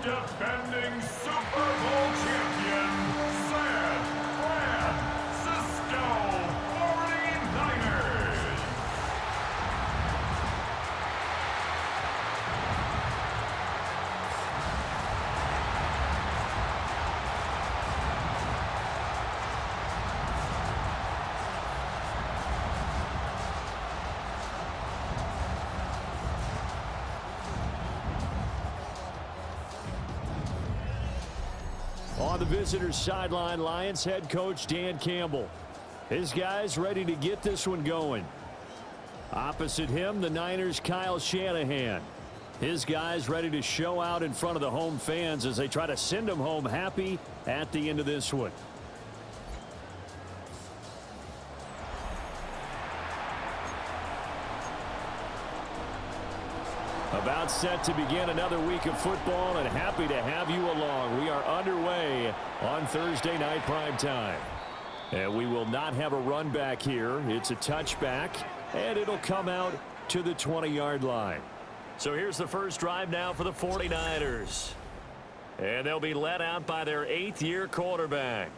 defending Super Bowl champion, San Francisco 49ers. On the visitors' sideline, Lions head coach Dan Campbell. His guys ready to get this one going. Opposite him, the Niners' Kyle Shanahan. His guys ready to show out in front of the home fans as they try to send them home happy at the end of this one. About set to begin another week of football, and happy to have you along. We are underway on Thursday night primetime. And we will not have a run back here. It's a touchback, and it'll come out to the 20-yard line. So here's the first drive now for the 49ers. And they'll be led out by their 8th-year quarterback.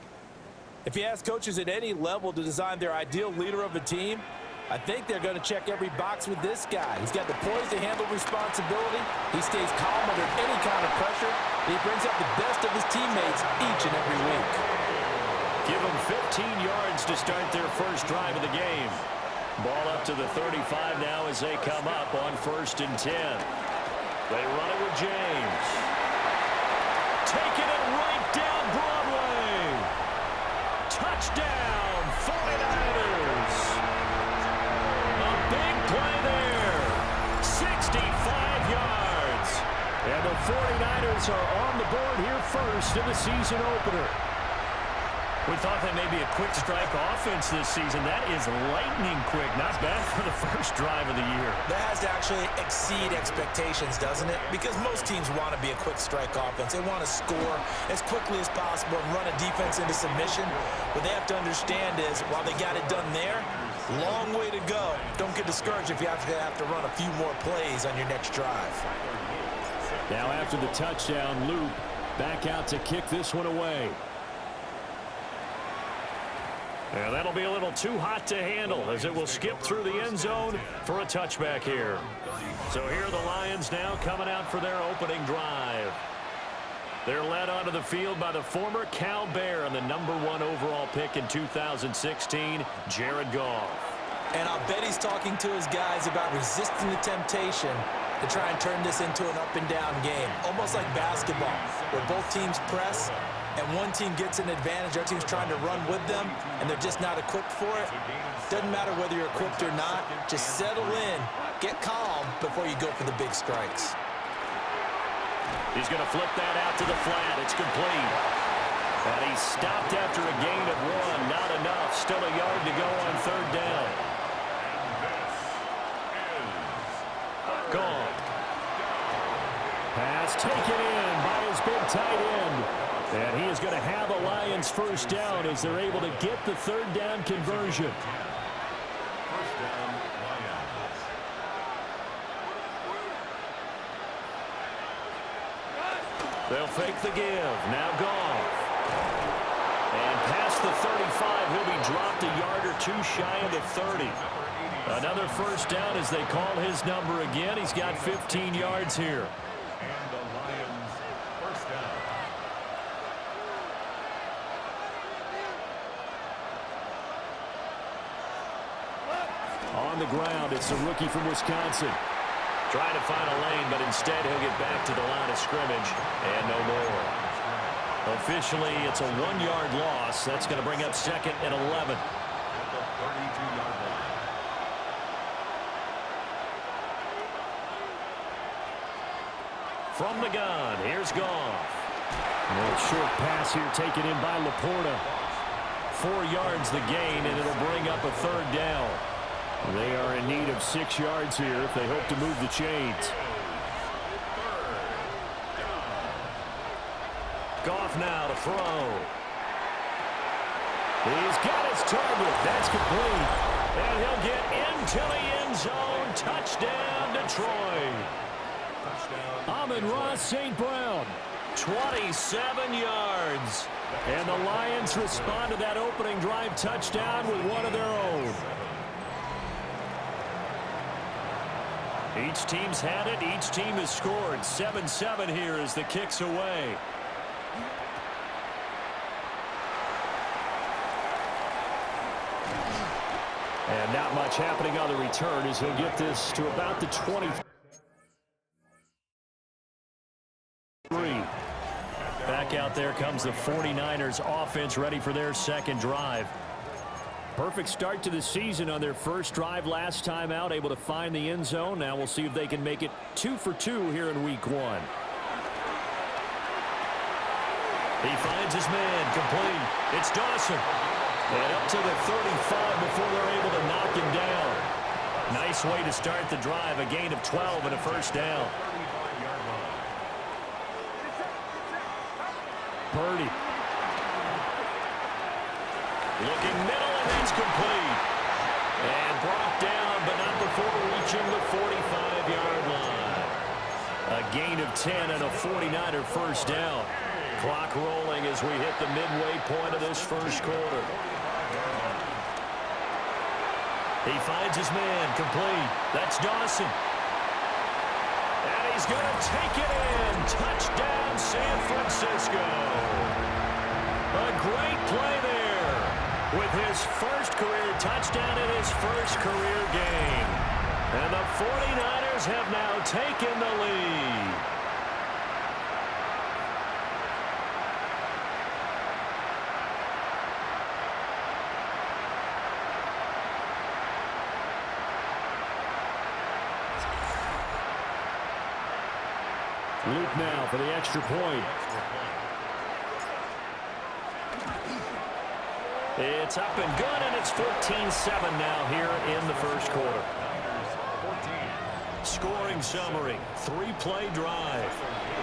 If you ask coaches at any level to design their ideal leader of a team, I think they're going to check every box with this guy. He's got the poise to handle responsibility. He stays calm under any kind of pressure. He brings out the best of his teammates each and every week. Give them 15 yards to start their first drive of the game. Ball up to the 35 now as they come up on 1st and 10. They run it with James. Taking it right down Broadway. Touchdown, 49ers. Big play there. 65 yards. And the 49ers are on the board here first in the season opener. We thought that may be a quick strike offense this season. That is lightning quick. Not bad for the first drive of the year. That has to actually exceed expectations, doesn't it? Because most teams want to be a quick strike offense. They want to score as quickly as possible and run a defense into submission. What they have to understand is, while they got it done there, long way to go. Don't get discouraged if you have to run a few more plays on your next drive. Now after the touchdown, Luke back out to kick this one away. And that'll be a little too hot to handle as it will skip through the end zone for a touchback here. So here are the Lions now coming out for their opening drive. They're led onto the field by the former Cal Bear and the #1 overall pick in 2016, Jared Goff. And I'll bet he's talking to his guys about resisting the temptation to try and turn this into an up-and-down game, almost like basketball, where both teams press, and one team gets an advantage, the other team's trying to run with them, and they're just not equipped for it. Doesn't matter whether you're equipped or not. Just settle in, get calm before you go for the big strikes. He's going to flip that out to the flat. It's complete. And he's stopped after a gain of 1. Not enough. Still a yard to go on 3rd down. Gone. Pass taken in by his big tight end. And he is going to have a Lions first down as they're able to get the 3rd down conversion. First down, Lions. They'll fake the give. Now Goff. And past the 35, he'll be dropped a yard or 2 shy of the 30. Another first down as they call his number again. He's got 15 yards here. And the Lions first down. On the ground, it's the rookie from Wisconsin. Trying to find a lane, but instead he'll get back to the line of scrimmage and no more. Officially, it's a 1-yard loss. That's going to bring up 2nd and 11. At the 32-yard line. From the gun, here's Goff. A little short pass here taken in by Laporta. 4 yards the gain, and it'll bring up a 3rd down. They are in need of 6 yards here if they hope to move the chains. Goff now to throw. He's got his target. That's complete. And he'll get into the end zone. Touchdown, Detroit. Amon-Ra St. Brown 27 yards. And the Lions respond to that opening drive touchdown with one of their own. Each team's had it. Each team has scored. 7-7 here as the kick's away. And not much happening on the return as he'll get this to about the 23. Back out there comes the 49ers offense ready for their second drive. Perfect start to the season on their first drive last time out, able to find the end zone. Now we'll see if they can make it 2 for 2 here in week 1. He finds his man, complete. It's Dawson. And up to the 35 before they're able to knock him down. Nice way to start the drive, a gain of 12 and a first down. Purdy. Looking middle, and that's complete. And brought down, but not before reaching the 45-yard line. A gain of 10 and a 49er first down. Clock rolling as we hit the midway point of this first quarter. He finds his man, complete. That's Dawson. And he's going to take it in. Touchdown, San Francisco. A great play there with his first career touchdown in his first career game. And the 49ers have now taken the lead. Luke now for the extra point. It's up and good, and it's 14-7 now here in the first quarter. Scoring summary, 3-play drive.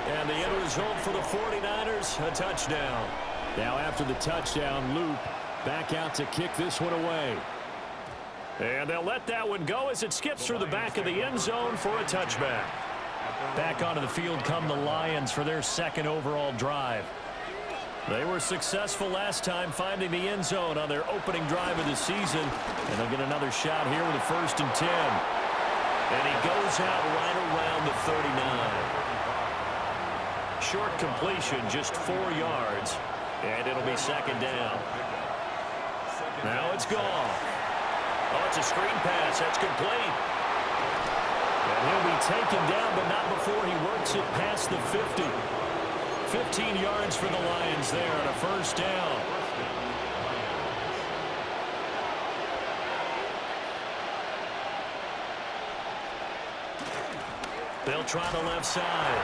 And the end result for the 49ers, a touchdown. Now after the touchdown, Luke back out to kick this one away. And they'll let that one go as it skips through the back of the end zone for a touchback. Back onto the field come the Lions for their second overall drive. They were successful last time finding the end zone on their opening drive of the season. And they'll get another shot here with a 1st and 10. And he goes out right around the 39. Short completion, just 4 yards. And it'll be second down. Now it's gone. Oh, it's a screen pass. That's complete. And he'll be taken down, but not before he works it past the 50. 15 yards for the Lions there on a first down. They'll try the left side.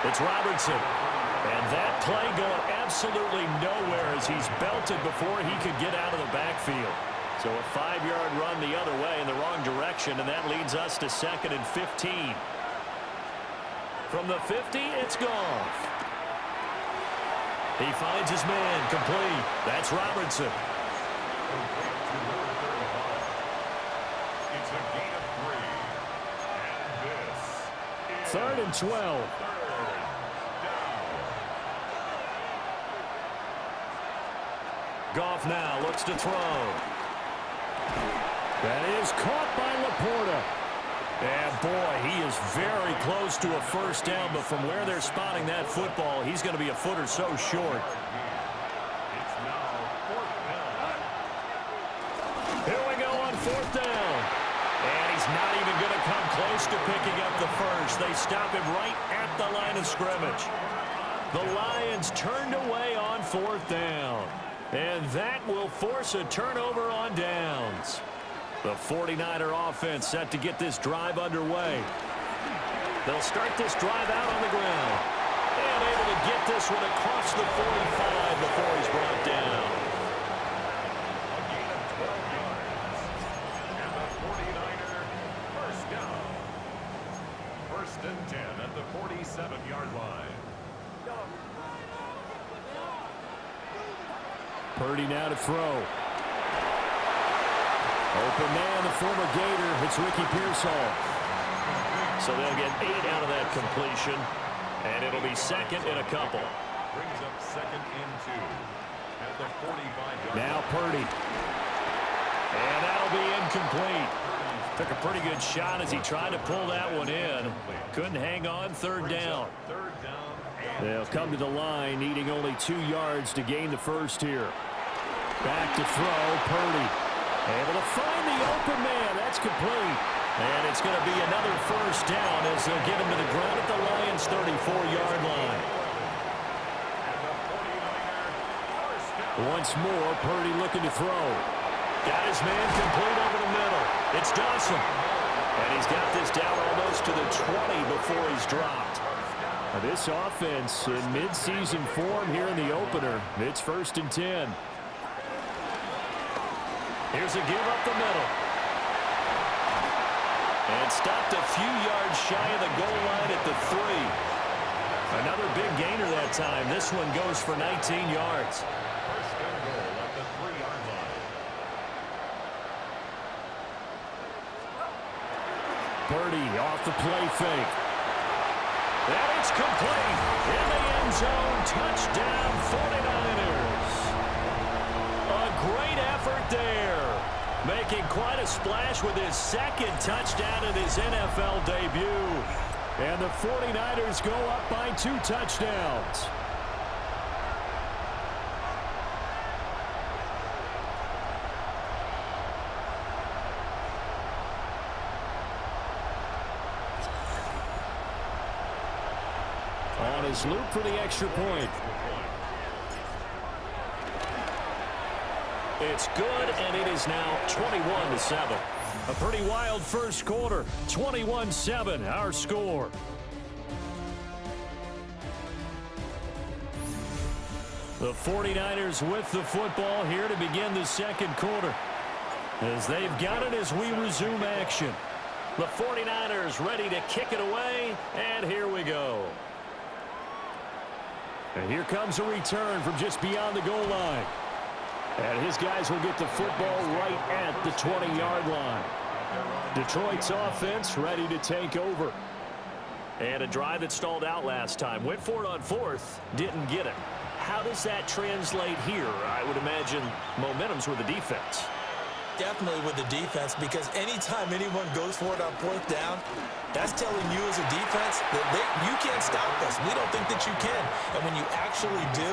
It's Robertson. And that play going absolutely nowhere as he's belted before he could get out of the backfield. So a 5-yard run the other way in the wrong direction, and that leads us to 2nd and 15. From the 50, it's Goff. He finds his man, complete. That's Robertson. It's a gain of 3. And this 3rd and 12. Goff now looks to throw. That is caught by Laporta. And boy, he is very close to a first down, but from where they're spotting that football, he's going to be a foot or so short. It's now 4th down. Here we go on 4th down. And he's not even going to come close to picking up the first. They stop him right at the line of scrimmage. The Lions turned away on 4th down. And that will force a turnover on downs. The 49er offense set to get this drive underway. They'll start this drive out on the ground. And able to get this one across the 45 before he's brought down. A gain of 12 yards. And the 49er first down. 1st and 10 at the 47-yard line. Purdy now to throw. Open man, the former Gator. It's Ricky Pearsall. So they'll get 8 out of that completion. And it'll be 2nd and a couple. Brings up 2nd and 2 at the 45-yard line. Now Purdy. And that'll be incomplete. Took a pretty good shot as he tried to pull that one in. Couldn't hang on. 3rd down. They'll come to the line, needing only 2 yards to gain the first here. Back to throw, Purdy. Able to find the open man. That's complete. And it's going to be another first down as they'll get him to the ground at the Lions' 34-yard line. Once more, Purdy looking to throw. Got his man complete over the middle. It's Dawson. And he's got this down almost to the 20 before he's dropped. Now this offense in midseason form here in the opener. It's 1st and 10. Here's a give up the middle. And stopped a few yards shy of the goal line at the 3. Another big gainer that time. This one goes for 19 yards. First and goal at the 3-yard line. Purdy off the play fake. And it's complete. In the end zone. Touchdown 49ers. A great effort there. Making quite a splash with his 2nd touchdown in his NFL debut. And the 49ers go up by 2 touchdowns. On his loop for the extra point. It's good, and it is now 21-7. A pretty wild first quarter. 21-7, our score. The 49ers with the football here to begin the second quarter. As they've got it as we resume action. The 49ers ready to kick it away, and here we go. And here comes a return from just beyond the goal line. And his guys will get the football right at the 20-yard line. Detroit's offense ready to take over. And a drive that stalled out last time. Went for it on 4th, didn't get it. How does that translate here? I would imagine momentum's with the defense. Definitely with the defense, because anytime anyone goes for it on 4th down, that's telling you as a defense that you can't stop us. We don't think that you can. And when you actually do,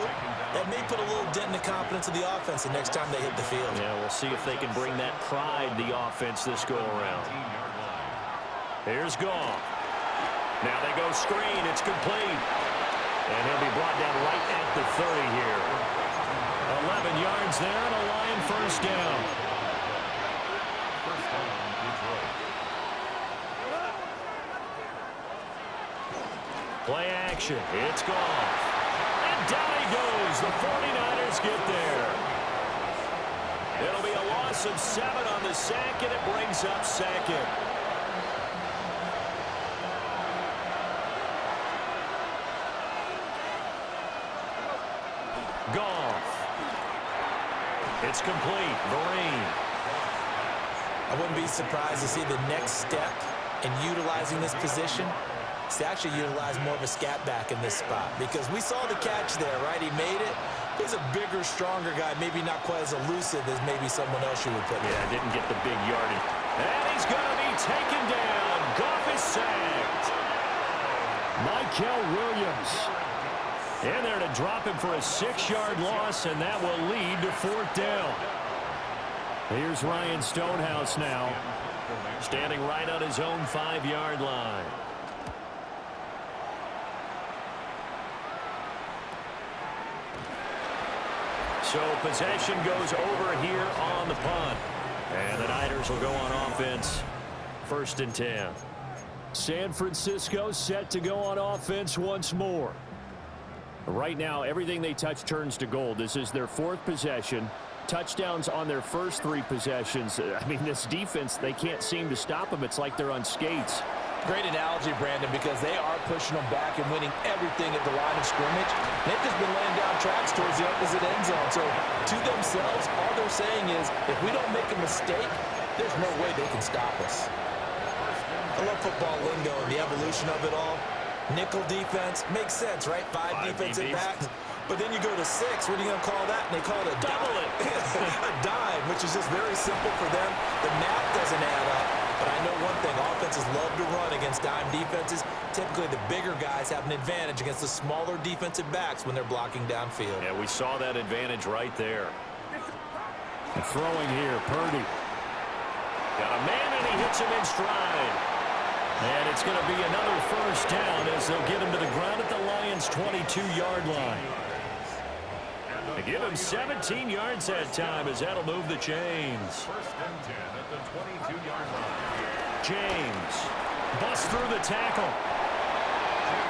that may put a little dent in the confidence of the offense the next time they hit the field. Yeah, we'll see if they can bring that pride, the offense, this go-around. Here's Goff. Now they go screen. It's complete. And he'll be brought down right at the 30 here. 11 yards there and a Lion first down. Play action. It's Goff. And down he goes. The 49ers get there. It'll be a loss of 7 on the sack, and it brings up 2nd. Goff. It's complete. Vereen. I wouldn't be surprised to see the next step in utilizing this position to actually utilize more of a scat back in this spot, because we saw the catch there, right? He made it. He's a bigger, stronger guy, maybe not quite as elusive as maybe someone else you would put there. Yeah, didn't get the big yardage. And he's going to be taken down. Goff is sacked. Michael Williams in there to drop him for a 6-yard loss, and that will lead to 4th down. Here's Ryan Stonehouse now, standing right on his own 5-yard line. So possession goes over here on the punt. And the Niners will go on offense. 1st and 10. San Francisco set to go on offense once more. Right now, everything they touch turns to gold. This is their 4th possession. Touchdowns on their first 3 possessions. I mean, this defense, they can't seem to stop them. It's like they're on skates. Great analogy, Brandon, because they are pushing them back and winning everything at the line of scrimmage. They've just been laying down tracks towards the opposite end zone. So to themselves, all they're saying is, if we don't make a mistake, there's no way they can stop us. I love football lingo and the evolution of it all. Nickel defense makes sense, right? 5 defensive backs. But then you go to 6. What are you going to call that? And they call it a Double dime. it. A dime, which is just very simple for them. The math doesn't add up. But I know one thing. Offenses love to run against dime defenses. Typically, the bigger guys have an advantage against the smaller defensive backs when they're blocking downfield. Yeah, we saw that advantage right there. And throwing here, Purdy. Got a man, and he hits him in stride. And it's going to be another first down as they'll get him to the ground at the Lions' 22-yard line. They give him 17 yards that time as that'll move the chains. First and 10 at the 22-yard line. James busts through the tackle.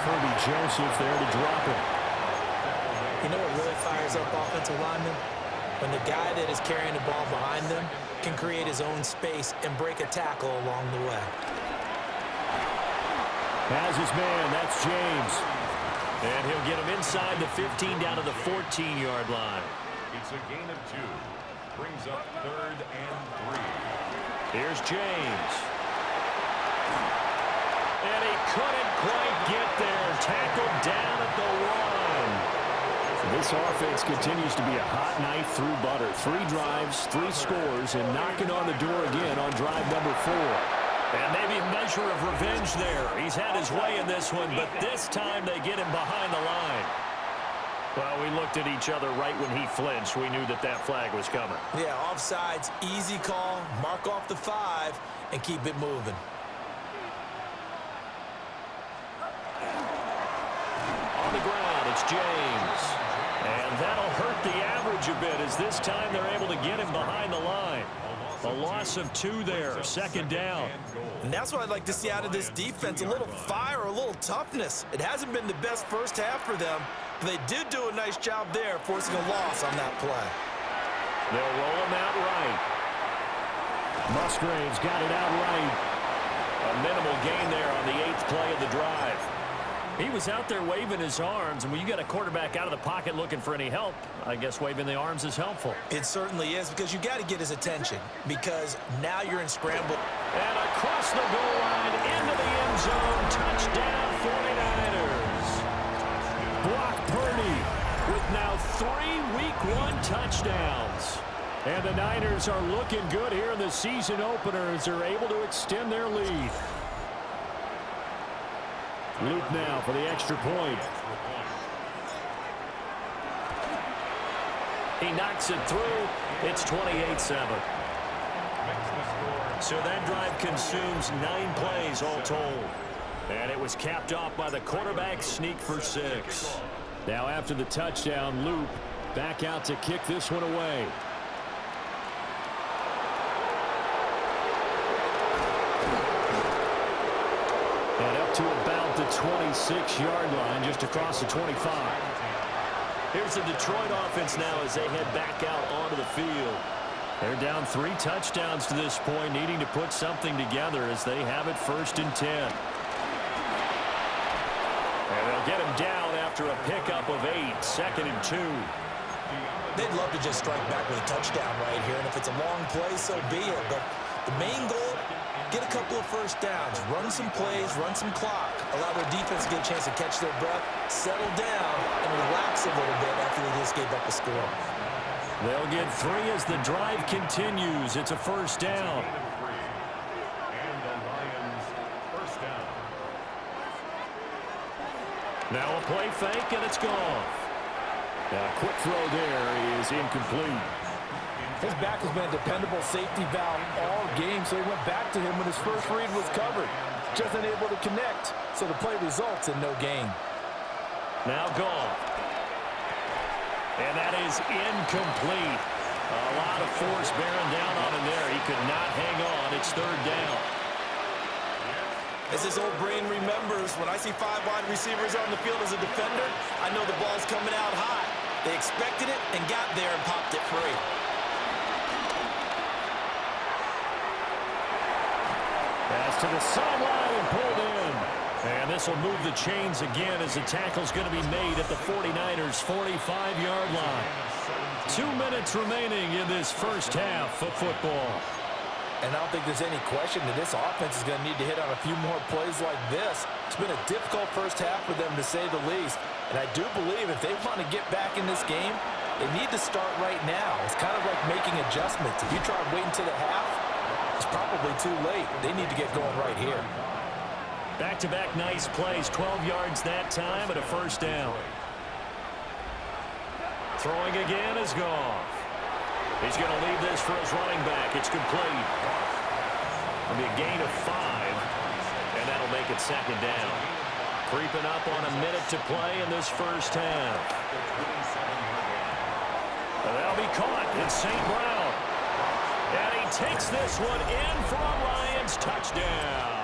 Kirby Joseph there to drop him. You know what really fires up offensive linemen? When the guy that is carrying the ball behind them can create his own space and break a tackle along the way. Has his man, that's James. And he'll get him inside the 15 down to the 14-yard line. It's a gain of 2. Brings up 3rd and 3. Here's James. And he couldn't quite get there. Tackled down at the 1. This offense continues to be a hot knife through butter. 3 drives, 3 scores, and knocking on the door again on drive number 4. And maybe a measure of revenge there. He's had his way in this one, but this time they get him behind the line. Well, we looked at each other right when he flinched. We knew that that flag was coming. Yeah, offsides, easy call, mark off the 5, and keep it moving. On the ground, it's James. And that'll hurt the average a bit as this time they're able to get him behind the line. A loss of 2 there, 2nd down. And that's what I'd like to see out of this defense, a little fire, a little toughness. It hasn't been the best first half for them, but they did do a nice job there forcing a loss on that play. They'll roll him out right. Musgrave's got it out right. A minimal gain there on the 8th play of the drive. He was out there waving his arms, and when you get a quarterback out of the pocket looking for any help, I guess waving the arms is helpful. It certainly is, because you got to get his attention, because now you're in scramble. And across the goal line into the end zone, touchdown 49ers. Brock Purdy With now 3 Week 1 touchdowns. and the Niners are looking good here in the season opener as they're able to extend their lead. Luke now for the extra point. He knocks it through. It's 28-7. So that drive consumes 9 plays all told. And it was capped off by the quarterback sneak for 6. Now after the touchdown, Luke back out to kick this one away. And up to about the 26-yard line, just across the 25. Here's the Detroit offense now as they head back out onto the field. They're down 3 touchdowns to this point, needing to put something together as they have it 1st and 10. And they'll get him down after a pickup of 8, 2nd and 2. They'd love to just strike back with a touchdown right here, and if it's a long play, so be it. But the main goal, get a couple of first downs, run some plays, run some clock, allow their defense to get a chance to catch their breath, settle down, and relax a little bit after they just gave up a score. They'll get 3 as the drive continues. It's a 1st down. And the Lions first down. Now a play fake, and it's gone. Now a quick throw there is incomplete. His back has been a dependable safety valve all game, so he went back to him when his first read was covered. Just unable to connect, so the play results in no gain. Now gone. And that is incomplete. A lot of force bearing down on him there. He could not hang on. It's 3rd down. As his old brain remembers, when I see 5 wide receivers on the field as a defender, I know the ball's coming out hot. They expected it and got there and popped it free. Pass to the sideline and pulled in. And this will move the chains again as the tackle's going to be made at the 49ers' 45-yard line. 2 minutes remaining in this first half of football. And I don't think there's any question that this offense is going to need to hit on a few more plays like this. It's been a difficult first half for them, to say the least. And I do believe if they want to get back in this game, they need to start right now. It's kind of like making adjustments. If you try waiting to the half, it's probably too late. They need to get going right here. Back-to-back nice plays, 12 yards that time and a first down. Throwing again is Goff. He's going to leave this for his running back. It's complete. It'll be a gain of 5, and that'll make it second down. Creeping up on a minute to play in this first half. And that'll be caught. It's St. Brown. And he takes this one in for a Lions touchdown.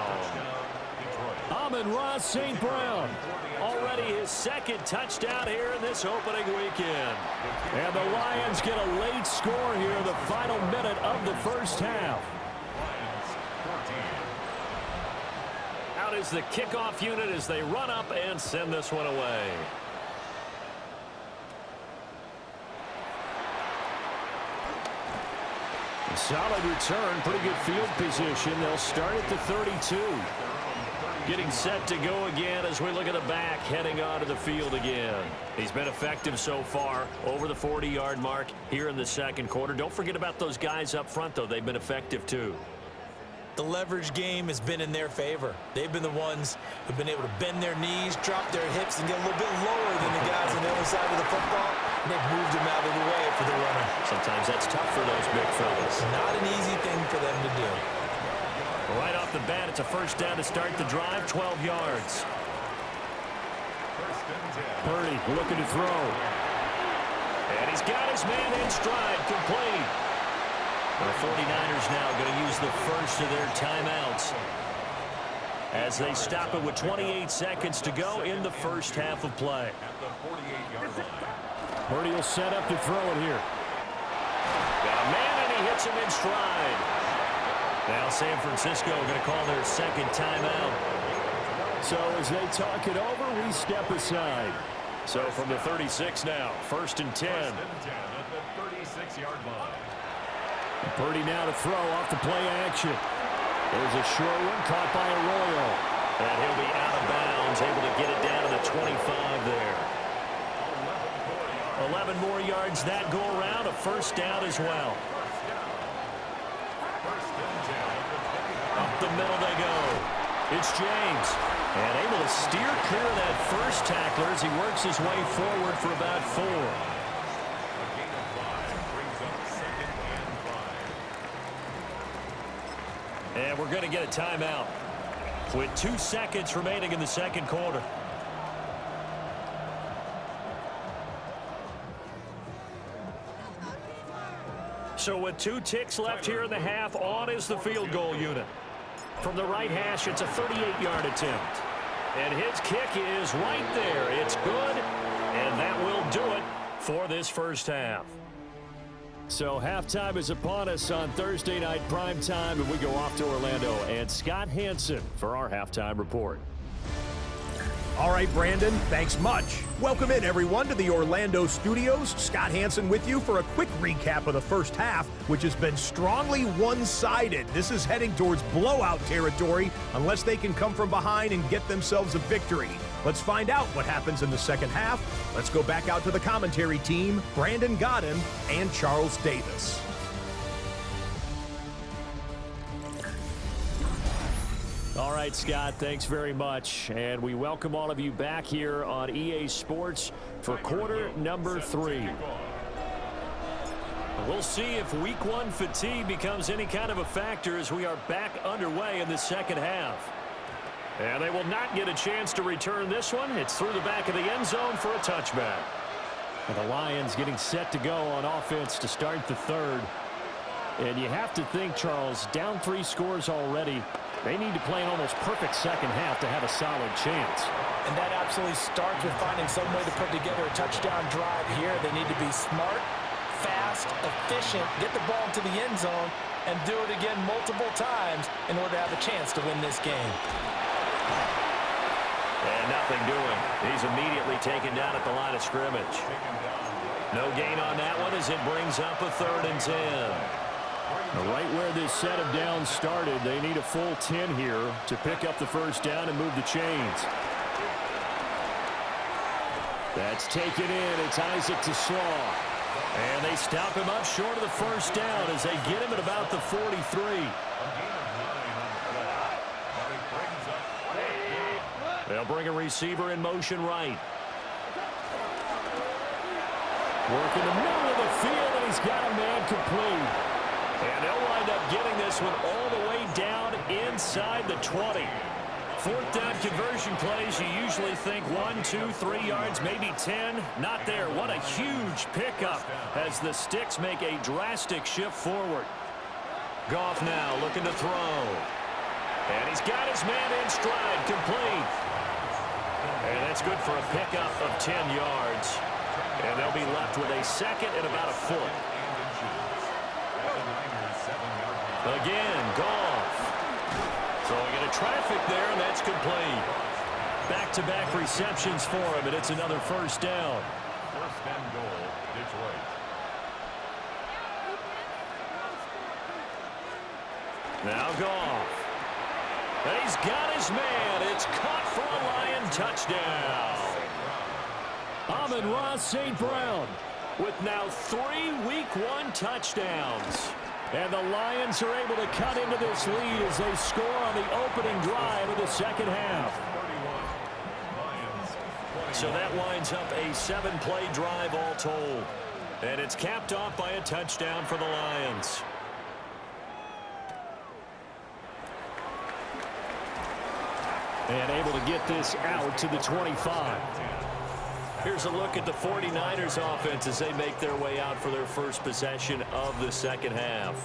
Amon-Ra St. Brown. Already his second touchdown here in this opening weekend. And the Lions get a late score here in the final minute of the first half. Out is the kickoff unit as they run up and send this one away. Solid return, pretty good field position. They'll start at the 32. Getting set to go again as we look at the back, heading onto the field again. He's been effective so far, over the 40-yard mark here in the second quarter. Don't forget about those guys up front, though. They've been effective, too. The leverage game has been in their favor. They've been the ones who've been able to bend their knees, drop their hips, and get a little bit lower than the guys on the other side of the football. And they've moved them out of the way for the runner. Sometimes that's tough for those big fellas. Not an easy thing for them to do. Right off the bat, it's a first down to start the drive, 12 yards. Purdy looking to throw. And he's got his man in stride, complete. The 49ers now going to use the first of their timeouts as they stop it with 28 seconds to go in the first half of play. Purdy will set up to throw it here. Got a man, and he hits him in stride. Now San Francisco going to call their second timeout. So as they talk it over, we step aside. So from the 36 now, 1st and 10. At the 36-yard line. Purdy now to throw off the play action. There's a short one caught by Arroyo. And he'll be out of bounds, able to get it down to the 25 there. 11 more yards that go around, a first down as well. Up the middle they go. It's James. And able to steer clear of that first tackler as he works his way forward for about 4. And we're going to get a timeout with 2 seconds remaining in the second quarter. So with 2 ticks left here in the half, on is the field goal unit. From the right hash, it's a 38-yard attempt. And his kick is right there. It's good, and that will do it for this first half. So halftime is upon us on Thursday night primetime, and we go off to Orlando. And Scott Hansen for our halftime report. All right, Brandon, thanks much. Welcome in, everyone, to the Orlando studios. Scott Hansen with you for a quick recap of the first half, which has been strongly one-sided. This is heading towards blowout territory unless they can come from behind and get themselves a victory. Let's find out what happens in the second half. Let's go back out to the commentary team, Brandon Godden and Charles Davis. All right, Scott, thanks very much. And we welcome all of you back here on EA Sports for quarter number 3. We'll see if week 1 fatigue becomes any kind of a factor as we are back underway in the second half. And they will not get a chance to return this one. It's through the back of the end zone for a touchback. And the Lions getting set to go on offense to start the third. And you have to think, Charles, down 3 scores already. They need to play an almost perfect second half to have a solid chance. And that absolutely starts with finding some way to put together a touchdown drive here. They need to be smart, fast, efficient, get the ball to the end zone, and do it again multiple times in order to have a chance to win this game. And nothing doing. He's immediately taken down at the line of scrimmage. No gain on that one as it brings up a 3rd and 10. Right where this set of downs started, they need a full 10 here to pick up the first down and move the chains. That's taken in. It's Isaac to Slaw. And they stop him up short of the first down as they get him at about the 43. They'll bring a receiver in motion right. Working the middle of the field, and he's got a man complete. And they'll wind up getting this one all the way down inside the 20. Fourth down conversion plays, you usually think 1, 2, 3 yards, maybe 10. Not there. What a huge pickup as the Sticks make a drastic shift forward. Goff now looking to throw. And he's got his man in stride, complete. And that's good for a pickup of 10 yards. And they'll be left with a second and about a foot. Again, Goff. Throwing into traffic there, and that's complete. Back-to-back receptions for him, and it's another first down. First and goal, Detroit. Now Goff. And he's got his man. It's caught for a Lion touchdown. Amon-Ra St. Brown with now 3 Week 1 touchdowns. And the Lions are able to cut into this lead as they score on the opening drive of the second half. So that winds up a 7-play drive all told. And it's capped off by a touchdown for the Lions. And able to get this out to the 25. Here's a look at the 49ers offense as they make their way out for their first possession of the second half.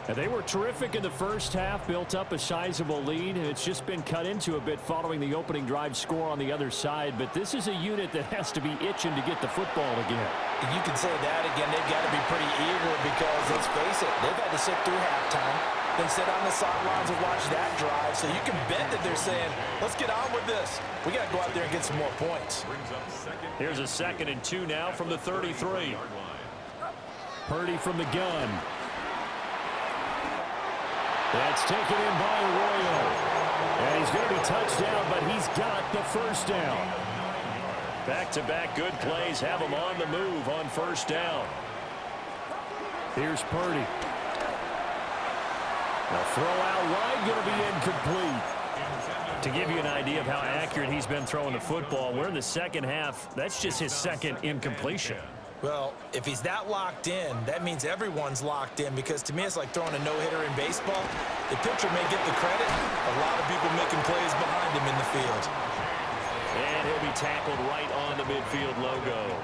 And they were terrific in the first half, built up a sizable lead, and it's just been cut into a bit following the opening drive score on the other side. But this is a unit that has to be itching to get the football again. You can say that again. They've got to be pretty eager because, let's face it, they've had to sit through halftime, then sit on the sidelines and watch that drive. So you can bet that they're saying, let's get on with this. We got to go out there and get some more points. Here's a 2nd and 2 now from the 33. Purdy from the gun. That's taken in by Arroyo. And he's going to be touched down, but he's got the first down. Back-to-back good plays have him on the move on first down. Here's Purdy. The throw out wide going to be incomplete. To give you an idea of how accurate he's been throwing the football, we're in the second half. That's just his second incompletion. Well, if he's that locked in, that means everyone's locked in, because to me it's like throwing a no-hitter in baseball. The pitcher may get the credit. A lot of people making plays behind him in the field. And he'll be tackled right on the midfield logo.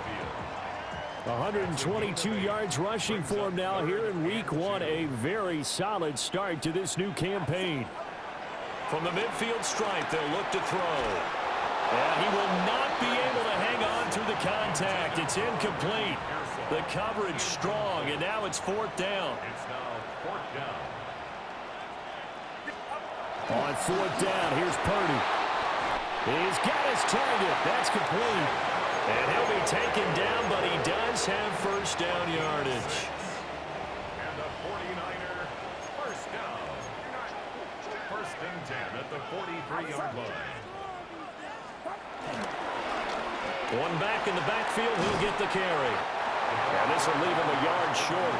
122 yards rushing for him now here in Week 1. A very solid start to this new campaign. From the midfield stripe, they'll look to throw. And he will not be able to hang on through the contact. It's incomplete. The coverage strong, and now it's 4th down. It's now 4th down. On 4th down, here's Purdy. He's got his target. That's complete. And he'll be taken down, but he does have first down yardage. And the 49er, first down. 1st and 10 at the 43-yard line. One back in the backfield, he'll get the carry. And this will leave him a yard short.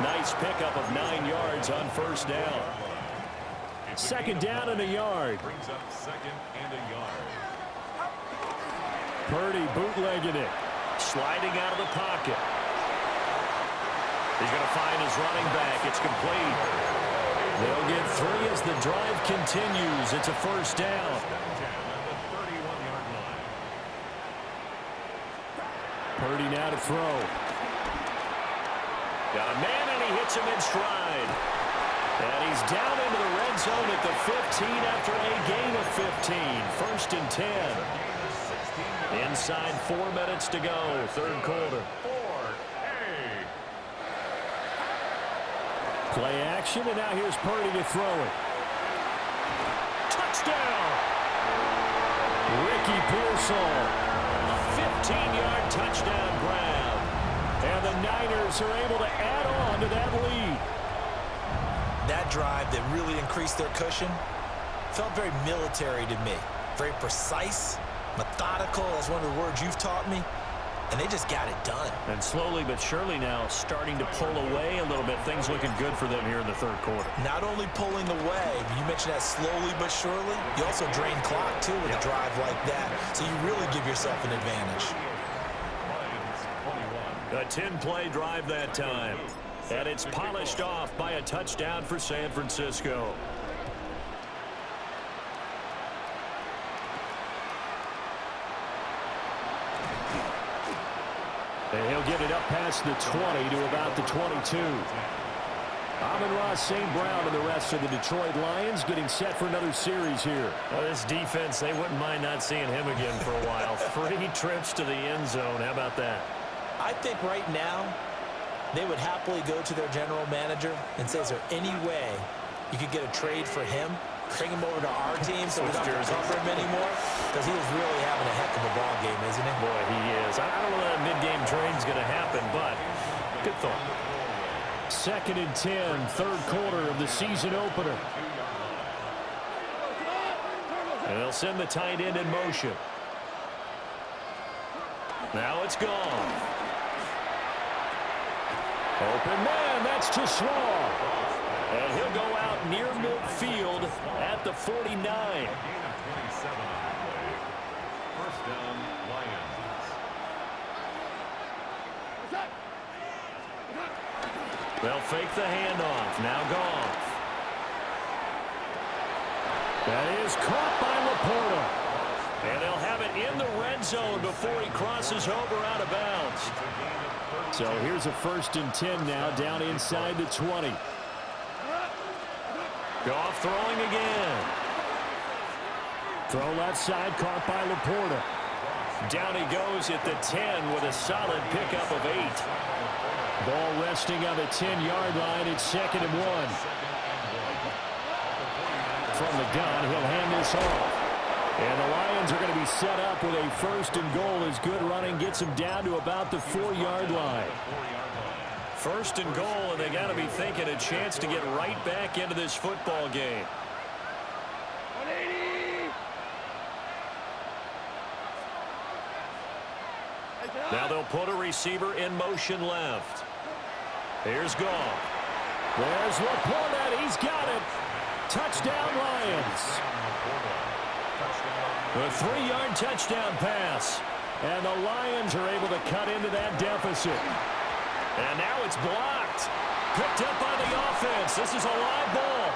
Nice pickup of 9 yards on first down. 2nd down and a yard. Brings up 2nd and a yard. Purdy bootlegging it. Sliding out of the pocket. He's going to find his running back. It's complete. They'll get 3 as the drive continues. It's a first down. Purdy now to throw. Got a man, and he hits him in stride. And he's down into the red zone at the 15 after a gain of 15. 1st and 10. Inside 4 minutes to go, 3rd quarter. Play action, and now here's Purdy to throw it. Touchdown! Ricky Pearsall. 15-yard touchdown grab. And the Niners are able to add on to that lead. that drive that really increased their cushion felt very military to me. Very precise, methodical. That's one of the words you've taught me. And they just got it done. And slowly but surely now starting to pull away a little bit. Things looking good for them here in the third quarter. Not only pulling away, you mentioned that slowly but surely, you also drain clock, too, with a drive like that. So you really give yourself an advantage. A 10-play drive that time. And it's polished off by a touchdown for San Francisco. And he'll get it up past the 20 to about the 22. Amon-Ra St. Brown and the rest of the Detroit Lions getting set for another series here. Well, this defense, they wouldn't mind not seeing him again for a while. 3 trips to the end zone. How about that? I think right now they would happily go to their general manager and say, is there any way you could get a trade for him? Bring him over to our team so we don't have to cover him anymore? Because he is really having a heck of a ball game, isn't he? Boy, he is. I don't know that mid-game trade's going to happen, but good thought. 2nd and 10, third quarter of the season opener. And they'll send the tight end in motion. Now it's gone. Open man, that's too small. And he'll go out near midfield at the 49. First down, Lions. They'll fake the handoff. Now Goff. That is caught by Laporta. And they'll have it in the red zone before he crosses over out of bounds. So here's a 1st and 10 now down inside the 20. Goff throwing again. Throw left side, caught by Laporta. Down he goes at the 10 with a solid pickup of 8. Ball resting on the 10-yard line. It's 2nd and 1. From the gun, he'll hand this off. And the Lions are going to be set up with a 1st and goal as good running gets them down to about the 4-yard line. 1st and goal, and they got to be thinking a chance to get right back into this football game. 180. Now they'll put a receiver in motion left. Here's Goff. There's Laporta. He's got it. Touchdown, Lions. A 3-yard touchdown pass. And the Lions are able to cut into that deficit. And now it's blocked. Picked up by the offense. This is a live ball.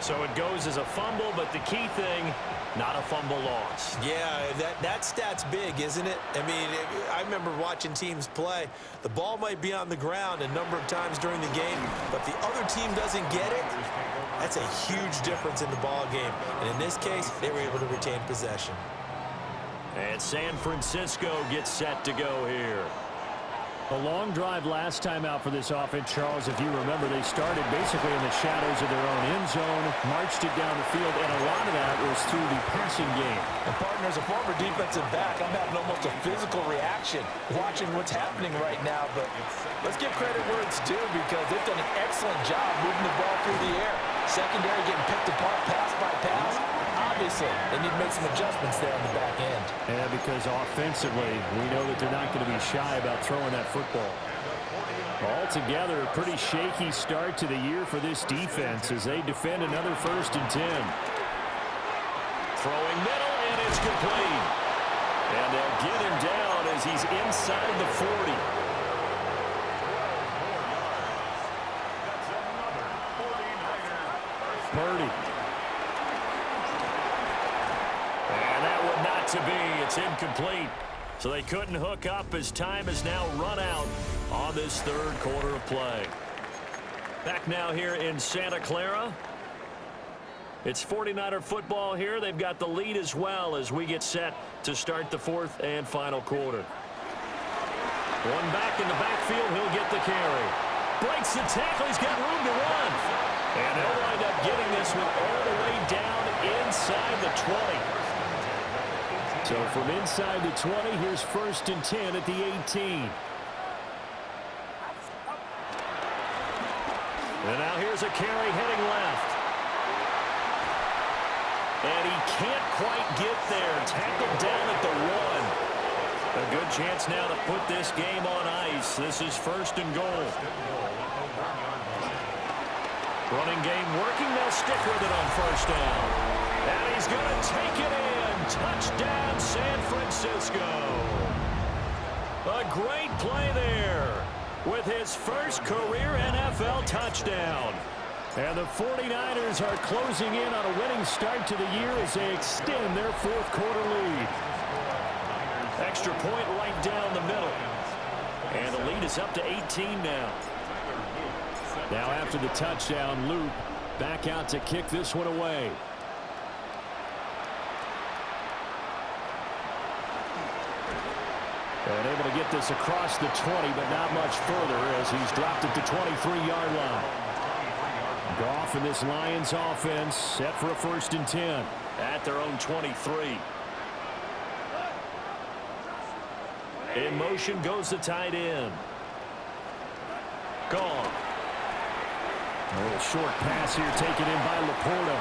So it goes as a fumble, but the key thing, not a fumble loss. Yeah, that stat's big, isn't it? I mean, I remember watching teams play. The ball might be on the ground a number of times during the game, but the other team doesn't get it. That's a huge difference in the ball game. And in this case, they were able to retain possession. And San Francisco gets set to go here. A long drive last time out for this offense, Charles. If you remember, they started basically in the shadows of their own end zone, marched it down the field, and a lot of that was through the passing game. And partner, as a former defensive back, I'm having almost a physical reaction watching what's happening right now. But let's give credit where it's due because they've done an excellent job moving the ball through the air. Secondary getting picked apart pass by pass. Obviously, they need to make some adjustments there on the back end. Yeah, because offensively, we know that they're not going to be shy about throwing that football. Altogether, a pretty shaky start to the year for this defense as they defend another 1st and 10. Throwing middle, and it's complete. And they'll get him down as he's inside the 40. Purdy. To be, it's incomplete. So they couldn't hook up as time has now run out on this 3rd quarter of play. Back now here in Santa Clara. It's 49er football here. They've got the lead as well as we get set to start the 4th and final quarter. One back in the backfield. He'll get the carry. Breaks the tackle. He's got room to run. And they'll wind up getting this one all the way down inside the 20. So from inside the 20, here's 1st and 10 at the 18. And now here's has a carry heading left. And he can't quite get there. Tackled down at the 1. A good chance now to put this game on ice. This is 1st and goal. Running game working. They'll stick with it on 1st down. And he's going to take it in. Touchdown, San Francisco. A great play there with his first career NFL touchdown. And the 49ers are closing in on a winning start to the year as they extend their 4th quarter lead. Extra point right down the middle. And the lead is up to 18 now. Now after the touchdown, Luke back out to kick this one away. And able to get this across the 20, but not much further as he's dropped it to 23-yard line. Goff and this Lions offense set for a 1st and 10 at their own 23. In motion goes the tight end. Goff. A little short pass here taken in by Laporta.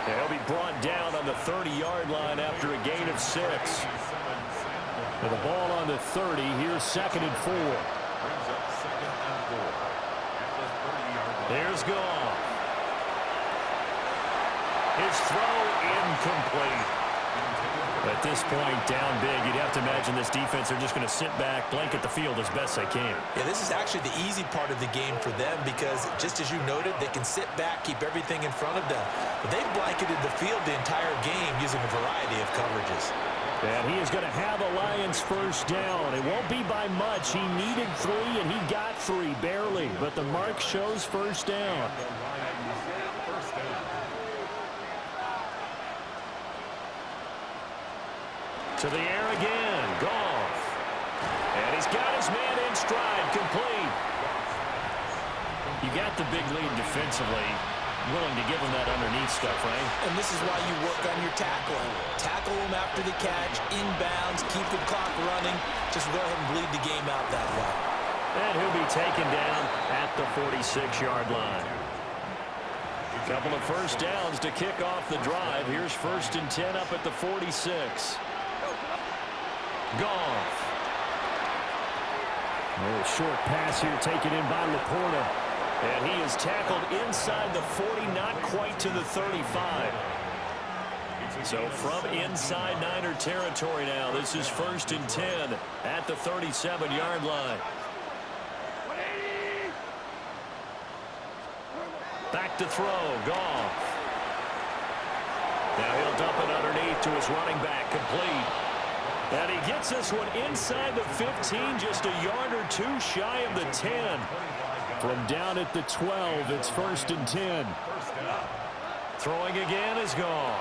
And he'll be brought down on the 30-yard line after a gain of 6. With the ball on the 30, here's 2nd and 4. Here's Goff. His throw incomplete. At this point, down big, you'd have to imagine this defense are just going to sit back, blanket the field as best they can. Yeah, this is actually the easy part of the game for them because, just as you noted, they can sit back, keep everything in front of them. But they've blanketed the field the entire game using a variety of coverages. And he is going to have a Lions 1st down. It won't be by much. He needed 3, and he got 3, barely. But the mark shows 1st down. To the air again. Goff. And he's got his man in stride. Complete. You got the big lead defensively. Willing to give him that underneath stuff, right? And this is why you work on your tackling. Tackle him after the catch, inbounds, keep the clock running. Just go ahead and bleed the game out that way. And he'll be taken down at the 46-yard line. Couple of 1st downs to kick off the drive. Here's 1st and 10 up at the 46. Goff. A little short pass here taken in by Laporta. And he is tackled inside the 40, not quite to the 35. So from inside Niner territory now, this is 1st and 10 at the 37-yard line. Back to throw, Goff. Now he'll dump it underneath to his running back, complete. And he gets this one inside the 15, just a yard or 2 shy of the 10. From down at the 12, it's 1st and 10. Throwing again is Goff.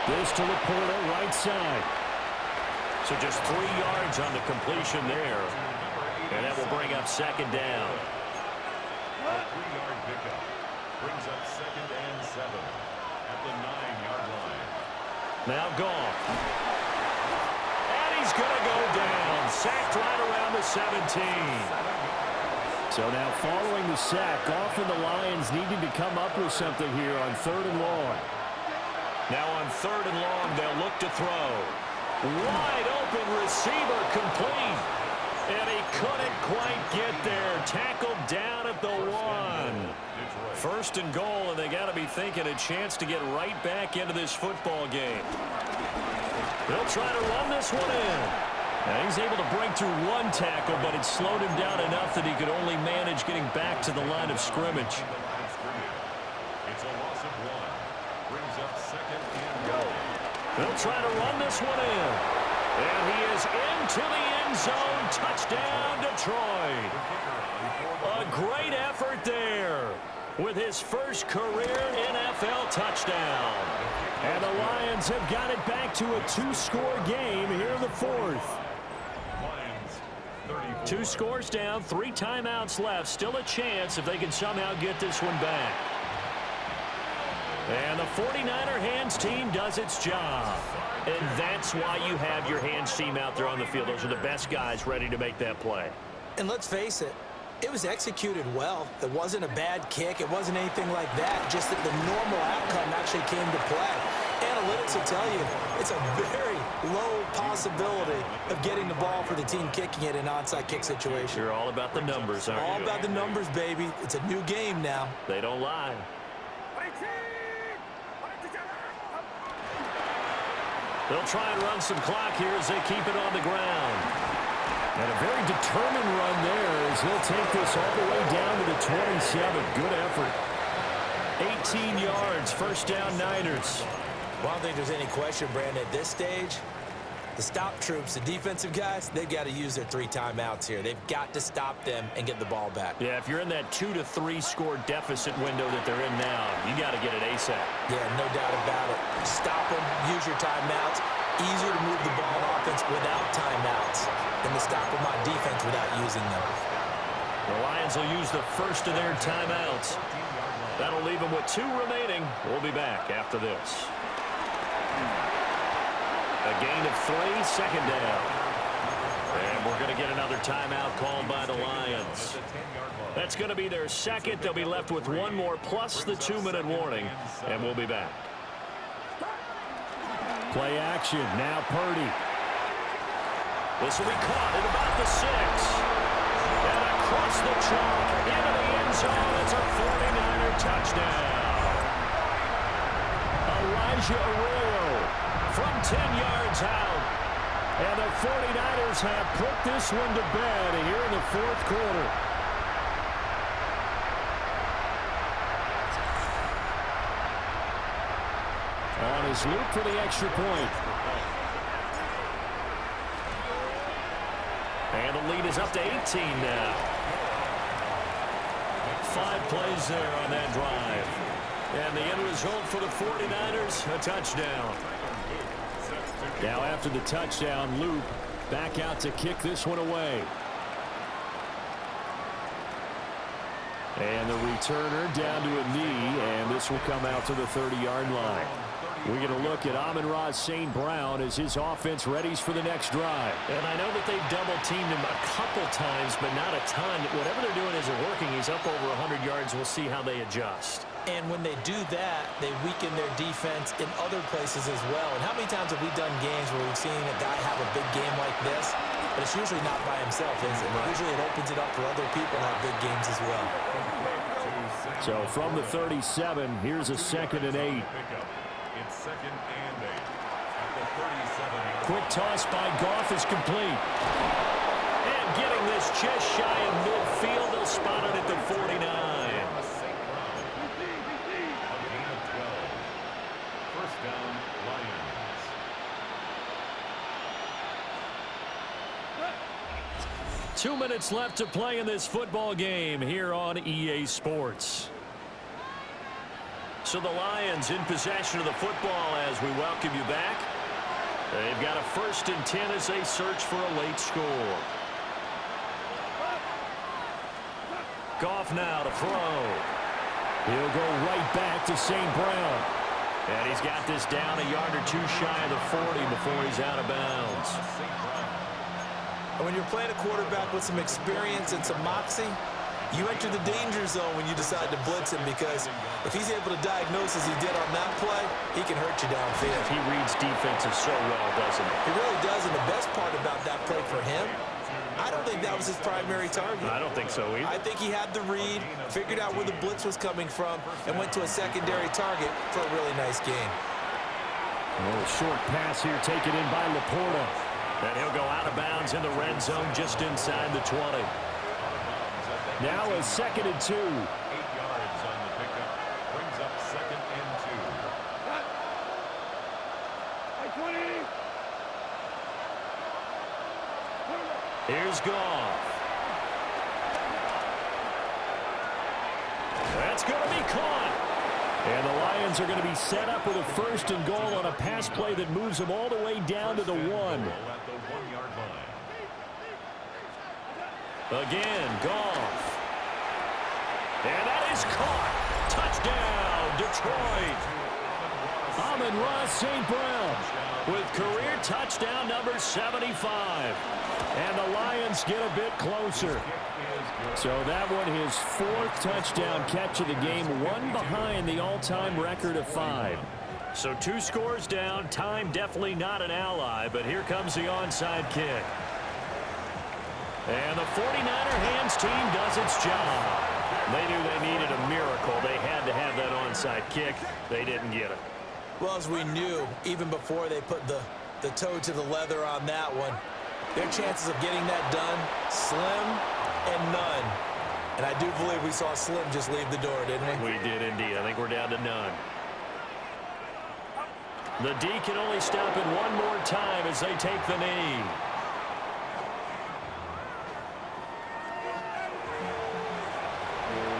This to Laporta, right side. So just 3 yards on the completion there. And that will bring up 2nd down. A 3-yard pickup brings up 2nd and 7 at the 9-yard line. Now Goff. And he's going to go down. Sacked right around the 17. So now following the sack, Goff and the Lions needing to come up with something here on 3rd and long. Now on 3rd and long, they'll look to throw. Wide open receiver, complete. And he couldn't quite get there. Tackled down at the 1. 1st and goal, and they got to be thinking a chance to get right back into this football game. They'll try to run this one in. Now he's able to break through 1 tackle, but it slowed him down enough that he could only manage getting back to the line of scrimmage. It's a loss of 1. Brings up 2nd and goal. They'll try to run this one in. And he is into the end zone. Touchdown, Detroit. A great effort there with his first career NFL touchdown. And the Lions have got it back to a 2-score game here in the 4th. 2 scores down, 3 timeouts left. Still a chance if they can somehow get this one back. And the 49er hands team does its job. And that's why you have your hands team out there on the field. Those are the best guys ready to make that play. And let's face it, It was executed well. It wasn't a bad kick. It wasn't anything like that. Just that the normal outcome actually came to play. Analytics will tell you it's a very low possibility of getting the ball for the team kicking it in an onside kick situation. You're all about the numbers, aren't you? All about the numbers, baby. It's a new game now. They don't lie. They'll try and run some clock here as they keep it on the ground. And a very determined run there as he'll take this all the way down to the 27. Good effort. 18 yards, first down Niners. Well, I don't think there's any question, Brandon, at this stage, the stop troops, the defensive guys, they've got to use their 3 timeouts here. They've got to stop them and get the ball back. Yeah, if you're in that 2 to 3 score deficit window that they're in now, you got to get it ASAP. Yeah, no doubt about it. Stop them, use your timeouts. Easier to move the ball on offense without timeouts than to stop them on defense without using them. The Lions will use the first of their timeouts. That'll leave them with 2 remaining. We'll be back after this. A gain of 3, second down. And we're going to get another timeout called by the Lions. That's going to be their second. They'll be left with 1 more plus the 2-minute warning. And we'll be back. Play action, now Purdy. This will be caught at about the 6. And across the chalk, into the end zone. It's a 49er touchdown. Elijah Arroyo from 10 yards out. And the 49ers have put this one to bed here in the 4th quarter. On his loop for the extra point. And the lead is up to 18 now. 5 plays there on that drive. And the end result for the 49ers, a touchdown. Now after the touchdown, Loop back out to kick this one away. And the returner down to a knee, and this will come out to the 30-yard line. We're going to look at Amon-Ra St. Brown as his offense readies for the next drive. And I know that they've double-teamed him a couple times, but not a ton. Whatever they're doing isn't working. He's up over 100 yards. We'll see how they adjust. And when they do that, they weaken their defense in other places as well. And how many times have we done games where we've seen a guy have a big game like this? But it's usually not by himself, is it? Usually it opens it up for other people to have big games as well. So from the 37, here's a 2nd and 8. It's 2nd and 8 at the 37. Quick toss by Goff is complete. And getting this just shy of midfield, they'll spot it at the 49. A gain of 12. First down, Lions. Two minutes left to play in this football game here on EA Sports. So the Lions in possession of the football as we welcome you back. They've got a 1st and 10 as they search for a late score. Goff now to throw. He'll go right back to St. Brown. And he's got this down a yard or 2 shy of the 40 before he's out of bounds. And when you're playing a quarterback with some experience and some moxie, you enter the danger zone when you decide to blitz him, because if he's able to diagnose as he did on that play, he can hurt you downfield. He reads defenses so well, doesn't he? He really does, and the best part about that play for him, I don't think that was his primary target. I don't think so either. I think he had the read, figured out where the blitz was coming from, and went to a secondary target for a really nice gain. A little short pass here taken in by Laporta. And he'll go out of bounds in the red zone just inside the 20. Now a 2nd and 2. 8 yards on the pickup. Brings up 2nd and 2. Here's Goff. That's going to be caught. And the Lions are going to be set up with a 1st and goal on a pass play that moves them all the way down to the 1. At the 1-yard line. Again, Goff. And that is caught. Touchdown, Detroit. Amon-Ra St. Brown with career touchdown number 75. And the Lions get a bit closer. So that one, his 4th touchdown catch of the game, one behind the all-time record of 5. So 2 scores down. Time definitely not an ally, but here comes the onside kick. And the 49er hands team does its job. They knew they needed a miracle. They had to have that onside kick. They didn't get it. Well, as we knew, even before they put the toe to the leather on that one, their chances of getting that done, slim and none. And I do believe we saw Slim just leave the door, didn't we? We did indeed. I think we're down to none. The D can only stop it one more time as they take the knee.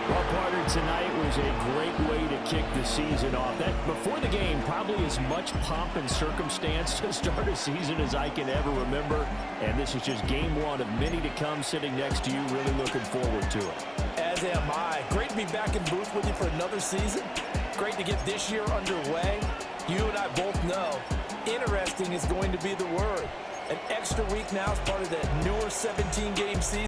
Well, partner, tonight was a great way to kick the season off. That before the game, probably as much pomp and circumstance to start a season as I can ever remember. And this is just game 1 of many to come. Sitting next to you, really looking forward to it. As am I. Great to be back in booth with you for another season. Great to get this year underway. You and I both know interesting is going to be the word. An extra week now as part of that newer 17-game season.